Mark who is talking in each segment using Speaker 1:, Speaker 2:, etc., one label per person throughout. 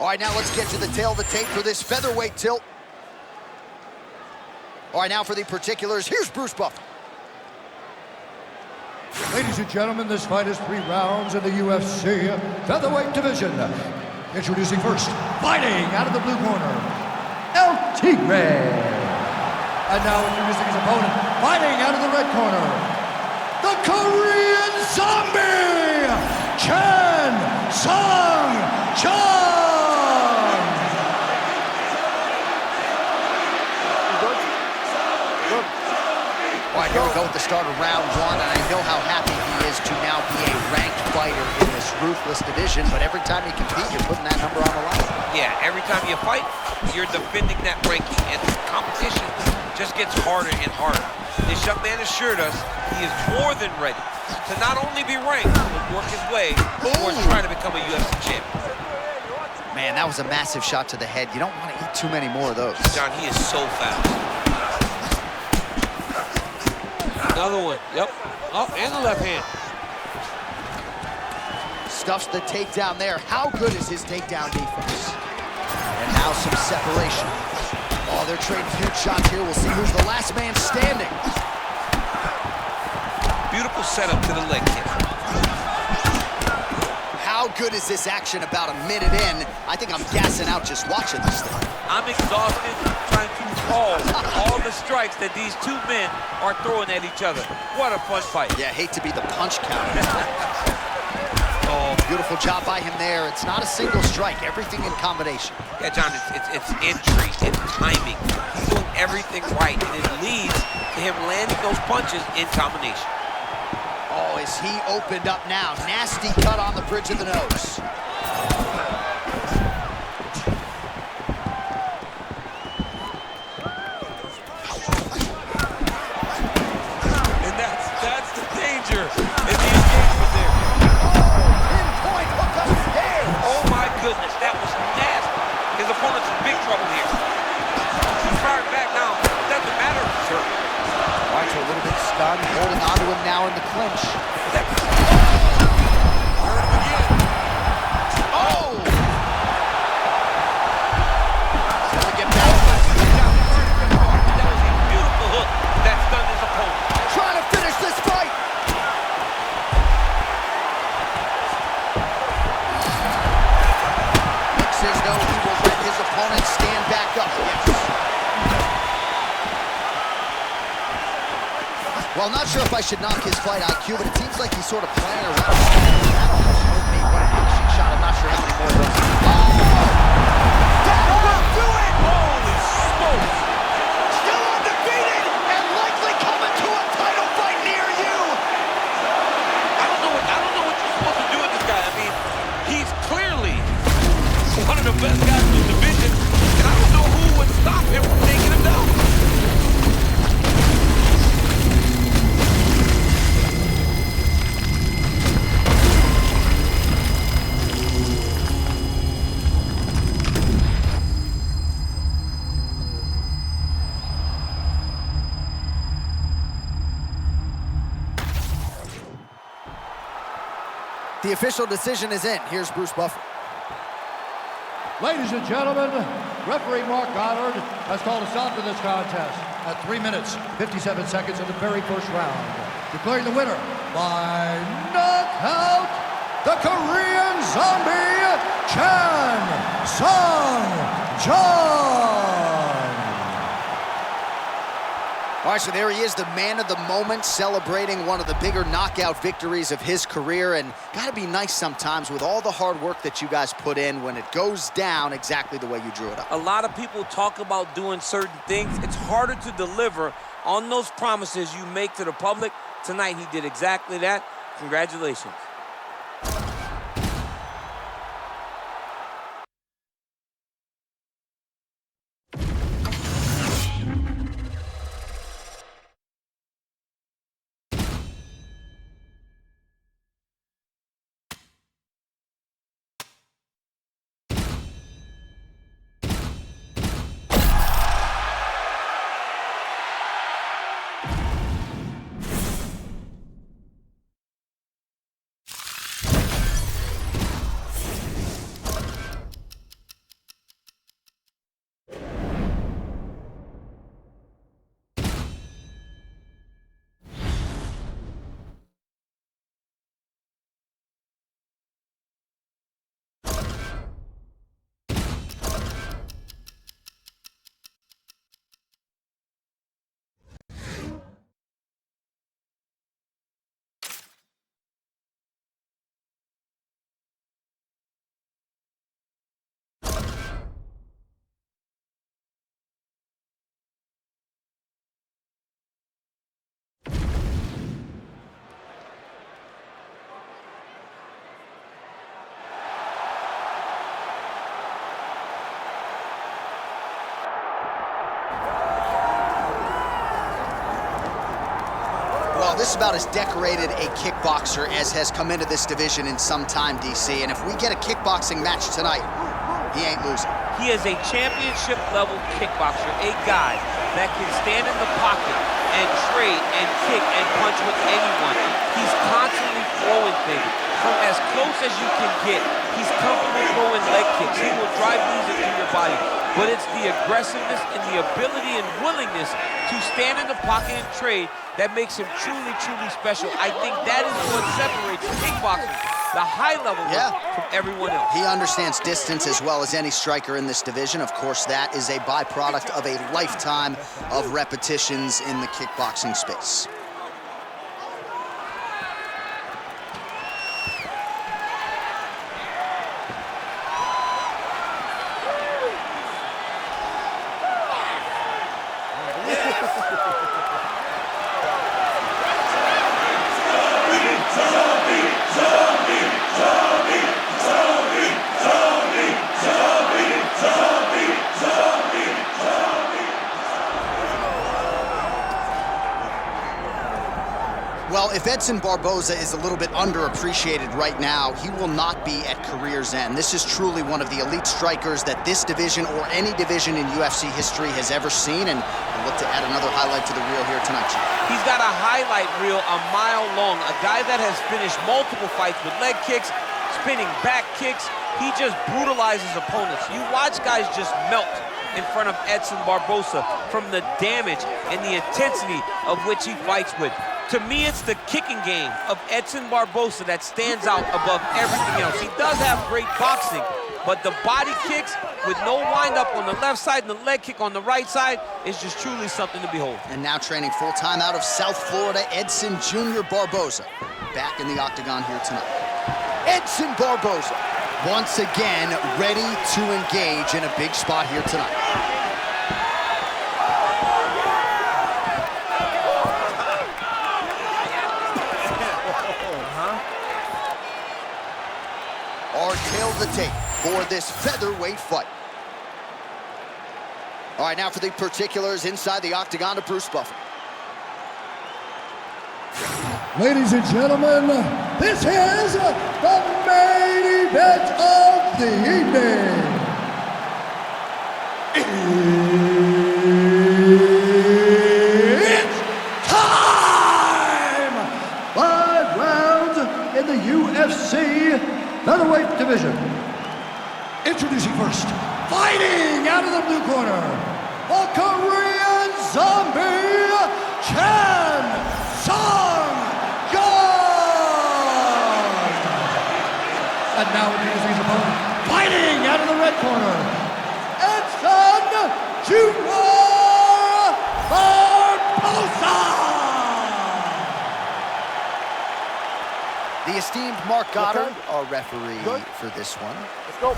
Speaker 1: All right, now let's get to the tail of the tape for this featherweight tilt. All right, now for the particulars, here's Bruce Buffer.
Speaker 2: Ladies and gentlemen, this fight is 3 rounds in the UFC featherweight division. Introducing first, fighting out of the blue corner, El Tigre. And now introducing his opponent, fighting out of the red corner, the Korean Zombie, Sung Jung.
Speaker 1: All right, here we go with the start of round 1, and I know how happy he is to now be a ranked fighter in this ruthless division, but every time you compete, you're putting that number on the line.
Speaker 3: Yeah, every time you fight, you're defending that ranking, and the competition just gets harder and harder. This young man assured us he is more than ready to not only be ranked, but work his way towards trying to become a UFC champion.
Speaker 1: Man, that was a massive shot to the head. You don't want to eat too many more of those.
Speaker 3: John, he is so fast. Another one, yep. Oh, and the left hand.
Speaker 1: Stuffs the takedown there. How good is his takedown defense? And now some separation. Oh, they're trading huge shots here. We'll see who's the last man standing.
Speaker 3: Beautiful setup to the leg kick.
Speaker 1: How good is this action about a minute in? I think I'm gassing out just watching this thing.
Speaker 3: I'm exhausted trying to call all the strikes that these two men are throwing at each other. What a fun fight.
Speaker 1: Yeah, hate to be the punch counter. Oh, beautiful job by him there. It's not a single strike, everything in combination.
Speaker 3: Yeah, John, it's entry, it's timing. He's doing everything right, and it leads to him landing those punches in combination.
Speaker 1: Oh, is he opened up now? Nasty cut on the bridge of the nose.
Speaker 3: And that's the danger in the engagement there.
Speaker 1: Pinpoint hook up his head.
Speaker 3: Oh my goodness, that was nasty. His opponent's in big trouble here. He's firing back now. It doesn't matter, sir.
Speaker 1: Right, so a little bit stunned, holding on to him now in the clinch. Oh! Gonna get back.
Speaker 3: That was a beautiful hook that stunned his opponent.
Speaker 1: Trying to finish this fight. Nick says no, he will let his opponent stand back up. Yes. Well, I'm not sure if I should knock his fight IQ, but it seems like he's sort of playing around. What a punishing shot. I'm not sure how many more of those. That will do it!
Speaker 3: Holy smokes!
Speaker 1: Still undefeated and likely coming to a title fight near you.
Speaker 3: I don't know what you're supposed to do with this guy. I mean, he's clearly one of the best guys in the division, and I don't know who would stop him from taking him down.
Speaker 1: The official decision is in. Here's Bruce Buffer.
Speaker 2: Ladies and gentlemen, referee Mark Goddard has called a stop to this contest at 3 minutes, 57 seconds of the very first round, declaring the winner by knockout, the Korean Zombie, Sung Jung.
Speaker 1: All right, so there he is, the man of the moment, celebrating one of the bigger knockout victories of his career. And got to be nice sometimes with all the hard work that you guys put in when it goes down exactly the way you drew it up.
Speaker 3: A lot of people talk about doing certain things. It's harder to deliver on those promises you make to the public. Tonight, he did exactly that. Congratulations.
Speaker 1: Well, this is about as decorated a kickboxer as has come into this division in some time, DC. And if we get a kickboxing match tonight, he ain't losing.
Speaker 3: He is a championship-level kickboxer, a guy that can stand in the pocket and trade and kick and punch with anyone. He's constantly throwing things from as close as you can get. He's comfortable throwing leg kicks. He will drive these into your body. But it's the aggressiveness and the ability and willingness to stand in the pocket and trade that makes him truly, truly special. I think that is what separates kickboxing, the high level from everyone else.
Speaker 1: He understands distance as well as any striker in this division. Of course, that is a byproduct of a lifetime of repetitions in the kickboxing space. Well, if Edson Barboza is a little bit underappreciated right now, he will not be at career's end. This is truly one of the elite strikers that this division or any division in UFC history has ever seen, and we'll look to add another highlight to the reel here tonight, Chief.
Speaker 3: He's got a highlight reel a mile long, a guy that has finished multiple fights with leg kicks, spinning back kicks. He just brutalizes opponents. You watch guys just melt in front of Edson Barboza from the damage and the intensity of which he fights with. To me, it's the kicking game of Edson Barboza that stands out above everything else. He does have great boxing, but the body kicks with no wind-up on the left side and the leg kick on the right side is just truly something to behold.
Speaker 1: And now training full-time out of South Florida, Edson Jr. Barboza, back in the octagon here tonight. Edson Barboza, once again, ready to engage in a big spot here tonight. Kill the tape for this featherweight fight. All right, now for the particulars inside the octagon of Bruce Buffer.
Speaker 2: Ladies and gentlemen, this is the main event of the evening. It's time! 5 rounds in the UFC featherweight division. Introducing first, fighting out of the blue corner, the Korean Zombie, Sung Jung. And now introducing his opponent, fighting out of the red corner, Edson Barboza.
Speaker 1: The esteemed Mark Goddard, our referee for this one.
Speaker 4: Let's go.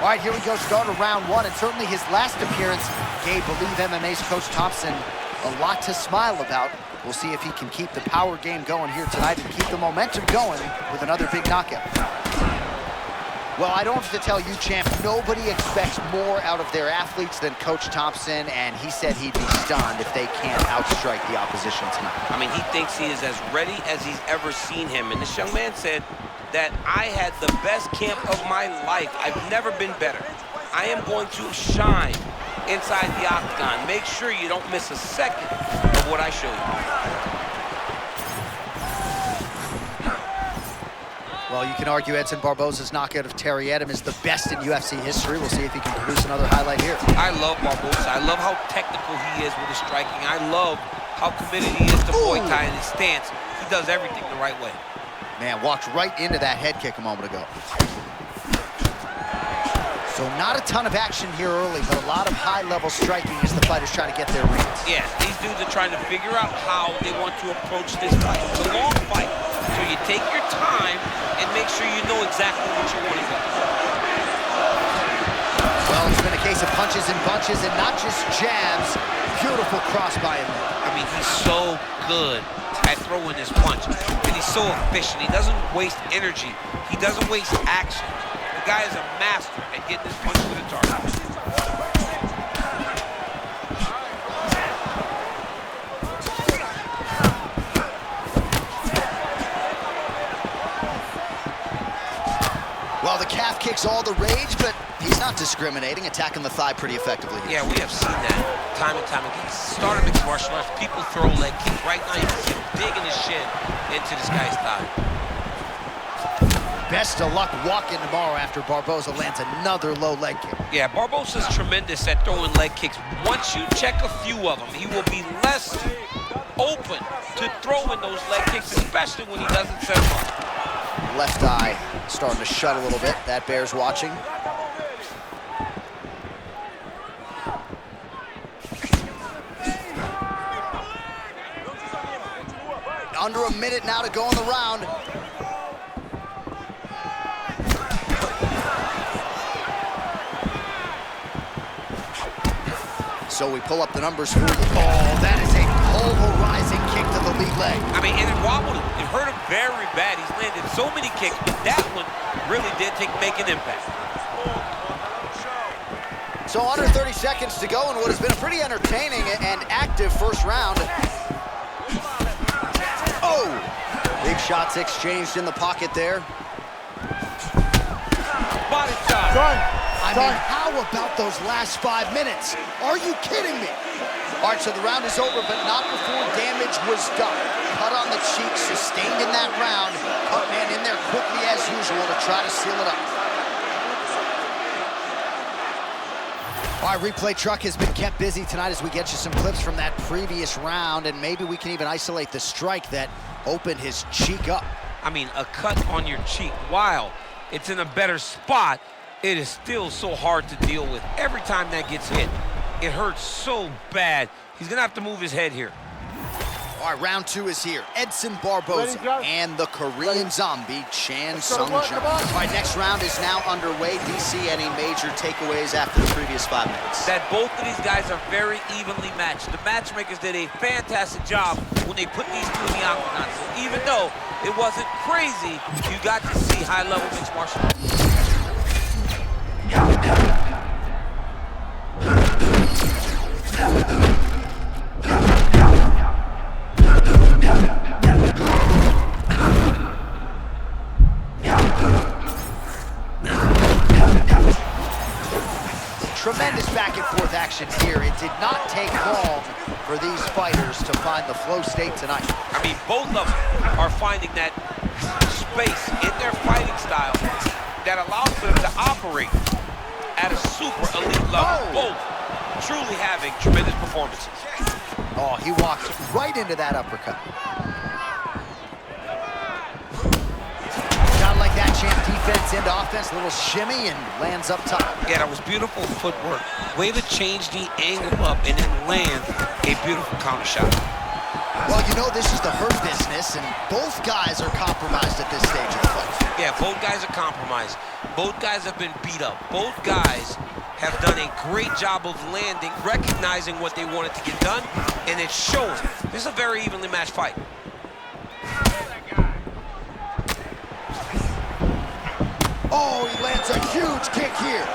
Speaker 1: All right, here we go, start of round one, and certainly his last appearance gave Believe MMA's Coach Thompson a lot to smile about. We'll see if he can keep the power game going here tonight and keep the momentum going with another big knockout. Well, I don't have to tell you, champ, nobody expects more out of their athletes than Coach Thompson, and he said he'd be stunned if they can't outstrike the opposition tonight.
Speaker 3: I mean, he thinks he is as ready as he's ever seen him. And this young man said that I had the best camp of my life. I've never been better. I am going to shine inside the octagon. Make sure you don't miss a second of what I show you.
Speaker 1: Well, you can argue Edson Barboza's knockout of Terry Edom is the best in UFC history. We'll see if he can produce another highlight here.
Speaker 3: I love Barboza. I love how technical he is with his striking. I love how committed he is to Muay Thai and his stance. He does everything the right way.
Speaker 1: Man, walked right into that head kick a moment ago. So not a ton of action here early, but a lot of high-level striking as the fighters try to get their reads.
Speaker 3: Yeah, these dudes are trying to figure out how they want to approach this fight. It's a long fight, so you take your time and make sure you know exactly what you want to do.
Speaker 1: Well, it's been a case of punches and bunches and not just jabs. Beautiful cross by him.
Speaker 3: I mean, he's so good at throwing his punch, and he's so efficient. He doesn't waste energy. He doesn't waste action. The guy is a master at getting his punch to the target.
Speaker 1: kicks all the rage, but he's not discriminating, attacking the thigh pretty effectively.
Speaker 3: Yeah, we have seen that time and time again. Start of mixed martial arts, people throw leg kicks. Right now you can see him digging his shin into this guy's thigh.
Speaker 1: Best of luck walking tomorrow after Barboza lands another low leg kick.
Speaker 3: Yeah, Barboza's tremendous at throwing leg kicks. Once you check a few of them, he will be less open to throwing those leg kicks, especially when he doesn't set them up.
Speaker 1: Left eye starting to shut a little bit. That bears watching. Under a minute now to go in the round. So we pull up the numbers for you. Oh, that is a pulverizing kick to the lead leg.
Speaker 3: I mean, and it wobbled him. It hurt him very bad. He's landed so many kicks, but that one really did make an impact.
Speaker 1: So under 30 seconds to go in what has been a pretty entertaining and active first round. Oh! Big shots exchanged in the pocket there.
Speaker 3: Body shot.
Speaker 1: I mean, how about those last 5 minutes? Are you kidding me? All right, so the round is over, but not before damage was done. Cut on the cheek, sustained in that round. Cut man in there quickly as usual to try to seal it up. All right, replay truck has been kept busy tonight as we get you some clips from that previous round, and maybe we can even isolate the strike that opened his cheek up.
Speaker 3: I mean, a cut on your cheek, while it's in a better spot, it is still so hard to deal with. Every time that gets hit, it hurts so bad. He's gonna have to move his head here.
Speaker 1: All right, round 2 is here. Edson Barboza and the Korean zombie, Sung Jung. All right, next round is now underway. Do you see any major takeaways after the previous 5 minutes?
Speaker 3: That both of these guys are very evenly matched. The matchmakers did a fantastic job when they put these two in the octagon. So even though it wasn't crazy, you got to see high-level mixed martial arts.
Speaker 1: Tremendous back and forth action here. It did not take long for these fighters to find the flow state tonight.
Speaker 3: I mean, both of them are finding that space in their fighting style that allows for them to operate at a super elite level. Both truly having tremendous performances.
Speaker 1: Oh, he walked right into that uppercut. Not like that, champ. Defense into offense, a little shimmy, and lands up top.
Speaker 3: Yeah, that was beautiful footwork. Way to change the angle up and then land a beautiful counter shot.
Speaker 1: Well, you know, this is the hurt business, and both guys are compromised at this stage of the fight.
Speaker 3: Yeah, both guys are compromised. Both guys have been beat up. Both guys have done a great job of landing, recognizing what they wanted to get done, and it's showing. This is a very evenly matched fight.
Speaker 1: Oh, he lands a huge kick here.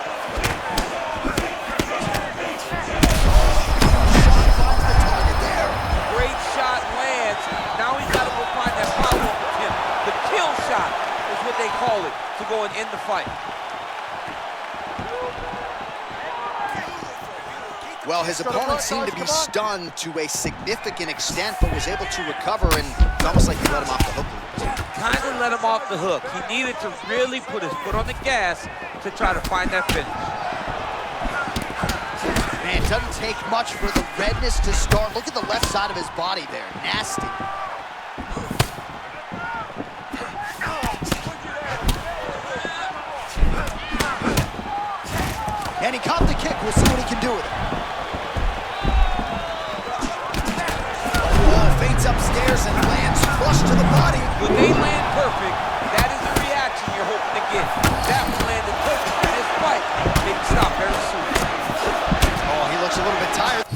Speaker 3: Great shot lands. Now he's got to go find that follow-up attempt. The kill shot is what they call it, to go and end the fight.
Speaker 1: Well, his opponent seemed to be stunned to a significant extent, but was able to recover, and it's almost like he let him off the hook.
Speaker 3: Kind of let him off the hook. He needed to really put his foot on the gas to try to find that finish.
Speaker 1: Man, it doesn't take much for the redness to start. Look at the left side of his body there. Nasty. And he caught the kick. We'll see what he can do with it. Oh, feints upstairs and lands flush to the body.
Speaker 3: When they land perfect, that is the reaction you're hoping to get. That one landed perfect in this fight. They can stop very soon.
Speaker 1: Oh, he looks a little bit tired.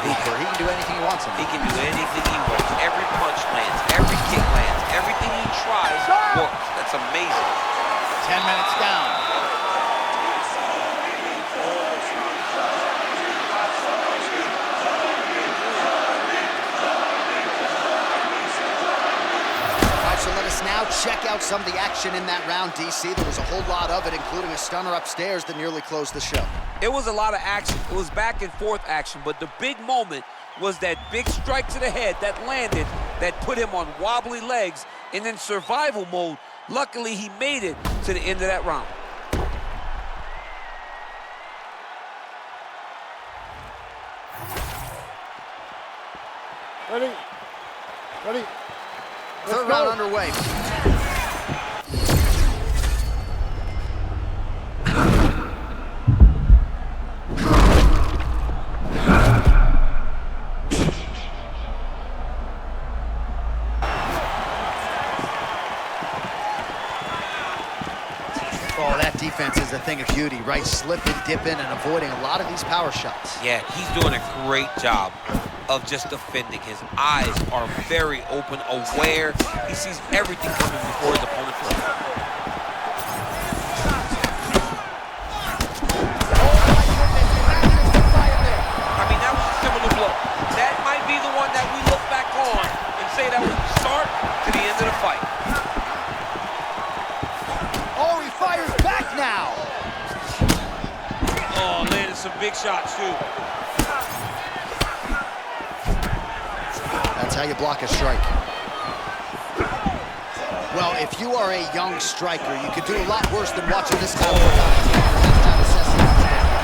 Speaker 1: He can do anything he wants.
Speaker 3: He can do anything he wants. Every punch lands, every kick lands, everything he tries works. That's amazing.
Speaker 1: 10 minutes down. So let us now check out some of the action in that round, DC. There was a whole lot of it, including a stunner upstairs that nearly closed the show.
Speaker 3: It was a lot of action. It was back and forth action, but the big moment was that big strike to the head that landed, that put him on wobbly legs, and in survival mode. Luckily, he made it to the end of that round.
Speaker 2: Ready? Ready?
Speaker 1: Third round underway. Oh, that defense is a thing of beauty, right? Slipping, dipping, and avoiding a lot of these power shots.
Speaker 3: Yeah, he's doing a great job of just defending. His eyes are very open, aware. He sees everything coming before his opponent does. I mean, that was a similar blow. That might be the one that we look back on and say that was the start to the end of the fight.
Speaker 1: Oh, he fires back now.
Speaker 3: Oh, landed some big shots, too.
Speaker 1: That's how you block a strike. Well, if you are a young striker, you could do a lot worse than watching this guy work on his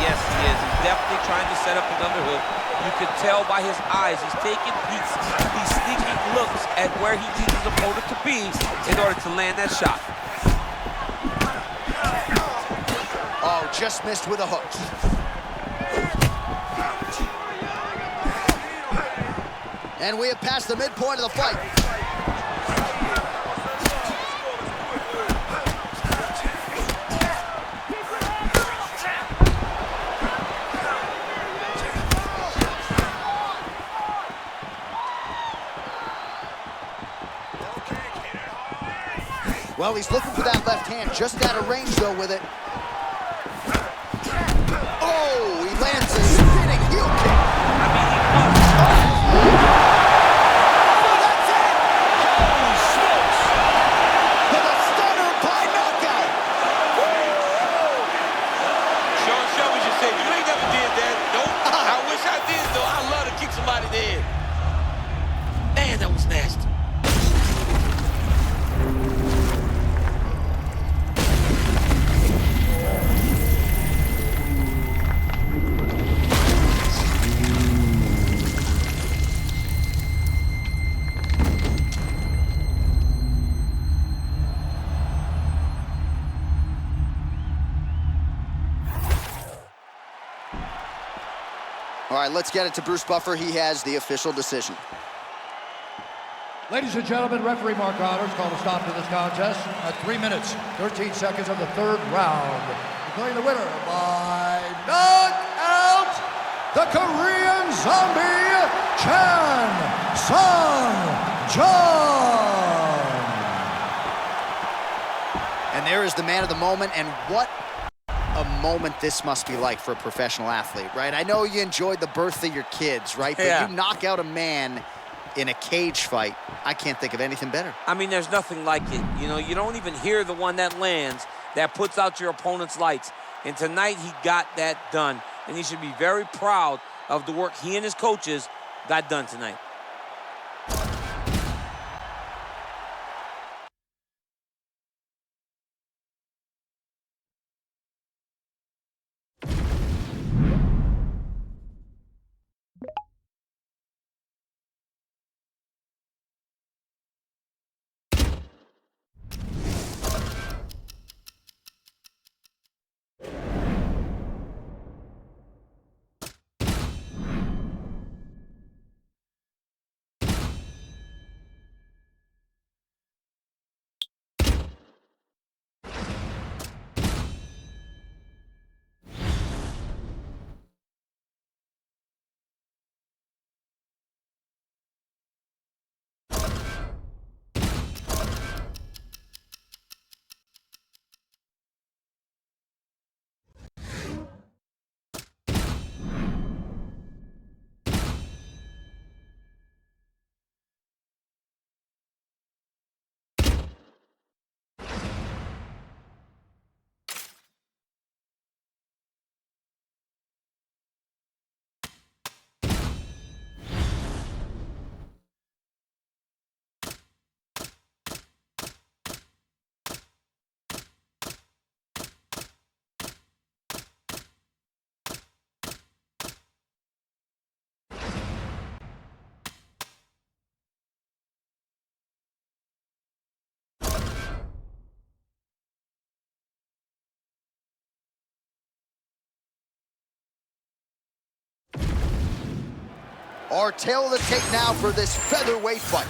Speaker 3: Yes, he is. He's definitely trying to set up another hook. You can tell by his eyes. He's taking peeks. He's sneaking looks at where he needs his opponent to be in order to land that shot.
Speaker 1: Oh, just missed with a hook. And we have passed the midpoint of the fight. Well, he's looking for that left hand, just out of range, though, with it. Oh, he lands a spinning heel kick.
Speaker 3: I mean, he must.
Speaker 1: Oh, that's it! Holy smokes! With a stunner by knockout.
Speaker 3: Sean Shelby just said, you ain't never did that. Nope. I wish I did, though. I love to kick somebody in the head. Man, that was nasty.
Speaker 1: All right, let's get it to Bruce Buffer. He has the official decision.
Speaker 2: Ladies and gentlemen, referee Mark Connors called a stop to this contest at 3 minutes, 13 seconds of the third round. Declaring the winner by knockout, the Korean Zombie, Sung Jung.
Speaker 1: And there is the man of the moment, and what a moment this must be like for a professional athlete, right? I know you enjoyed the birth of your kids, right? But
Speaker 3: Yeah.
Speaker 1: you knock out a man in a cage fight. I can't think of anything better.
Speaker 3: I mean, there's nothing like it. You know, you don't even hear the one that lands, that puts out your opponent's lights. And tonight, he got that done. And he should be very proud of the work he and his coaches got done tonight.
Speaker 1: Our tail of the tape now for this featherweight fight.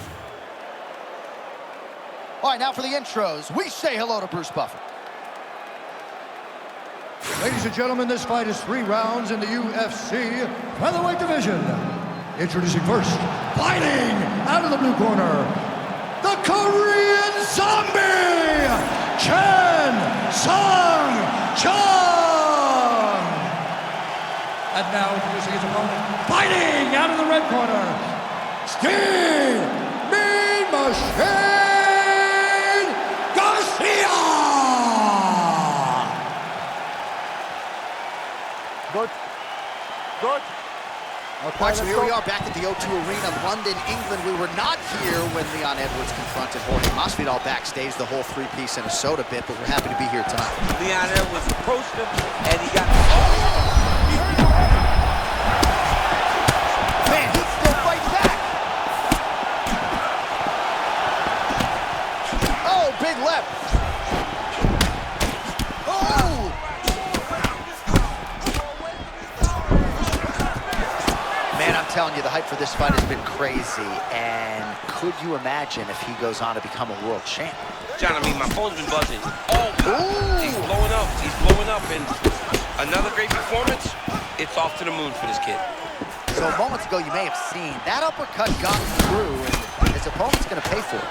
Speaker 1: All right, now for the intros, we say hello to Bruce Buffer.
Speaker 2: Ladies and gentlemen, this fight is 3 rounds in the UFC featherweight division. Introducing first, fighting out of the blue corner, the Korean Zombie, Sung Jung. And now introducing his opponent, fighting out of the red corner, Steve Mean Machine Garcia.
Speaker 4: Good. Good.
Speaker 1: All right, so here we are back at the O2 Arena, London, England. We were not here when Leon Edwards confronted Jorge Masvidal backstage, the whole 3-piece and a soda bit, but we're happy to be here tonight.
Speaker 3: Leon Edwards approached him, and he got...
Speaker 1: Man, he still fights back! Oh, big left! Oh! Man, I'm telling you, the hype for this fight has been crazy, and could you imagine if he goes on to become a world champ?
Speaker 3: John, I mean, my phone's been buzzing. Oh, he's blowing up. He's blowing up, and another great performance. It's off to the moon for this kid.
Speaker 1: So moments ago, you may have seen that uppercut got through, and his opponent's going to pay for it.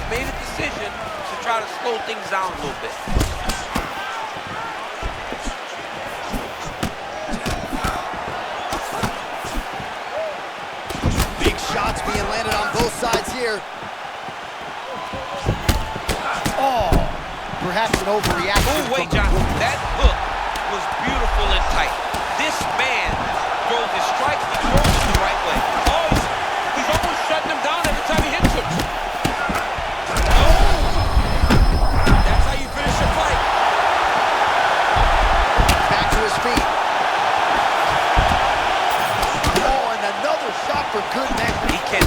Speaker 3: Made a decision to try to slow things down a little bit.
Speaker 1: Big shots being landed on both sides here. Oh, perhaps an overreaction.
Speaker 3: Oh, wait, John, that hook was beautiful and tight. This man throws his strikes, he throws it the right way. Oh, he's almost shutting him down every time he hits him.
Speaker 1: For good measure.
Speaker 3: He can.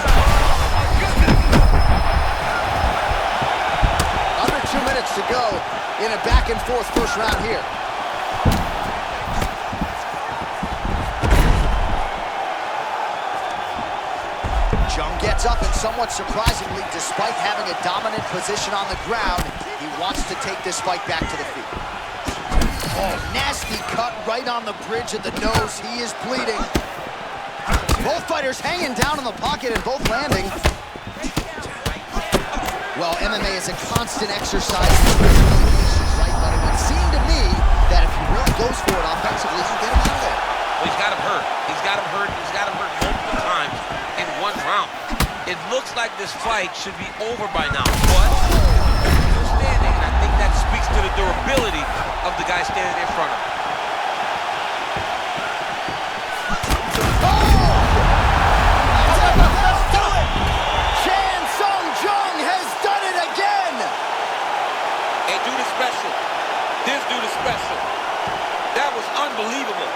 Speaker 1: Under 2 minutes to go in a back-and-forth first round here. Jung gets up, and somewhat surprisingly, despite having a dominant position on the ground, he wants to take this fight back to the feet. Oh, nasty cut right on the bridge of the nose. He is bleeding. Both fighters hanging down in the pocket and both landing. Well, MMA is a constant exercise in right? But it would seem to me that if he really goes for it offensively, he can get him out of there.
Speaker 3: Well, he's got him hurt. He's got him hurt. He's got him hurt multiple times in 1 round. It looks like this fight should be over by now, but still standing, and I think that speaks to the durability of the guy standing in front of him. This dude is special. That was unbelievable.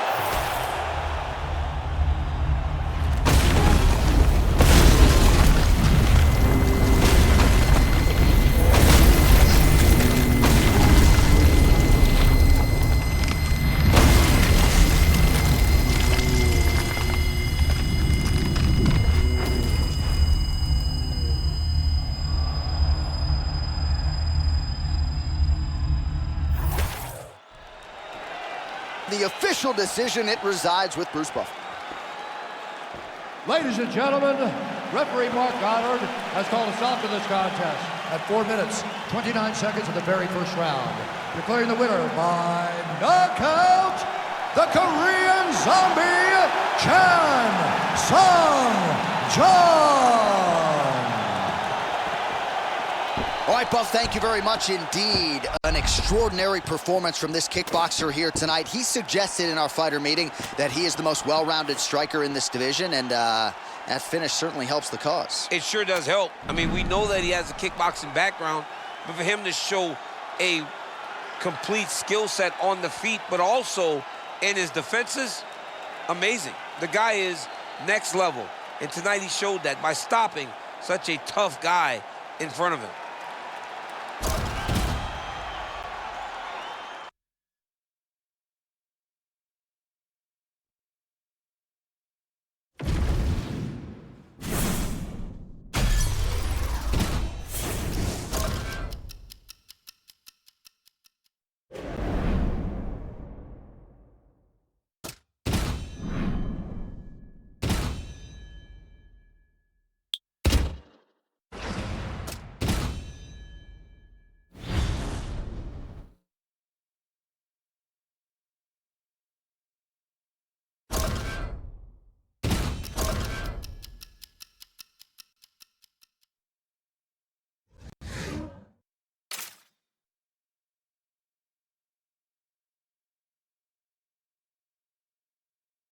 Speaker 1: The official decision, it resides with Bruce Buffer.
Speaker 2: Ladies and gentlemen, referee Mark Goddard has called a stop to this contest at 4 minutes, 29 seconds of the very first round. Declaring the winner by knockout, the Korean Zombie, Sung Jung.
Speaker 1: All right, Buff, thank you very much indeed. An extraordinary performance from this kickboxer here tonight. He suggested in our fighter meeting that he is the most well-rounded striker in this division, and that finish certainly helps the cause.
Speaker 3: It sure does help. I mean, we know that he has a kickboxing background, but for him to show a complete skill set on the feet, but also in his defenses, amazing. The guy is next level, and tonight he showed that by stopping such a tough guy in front of him.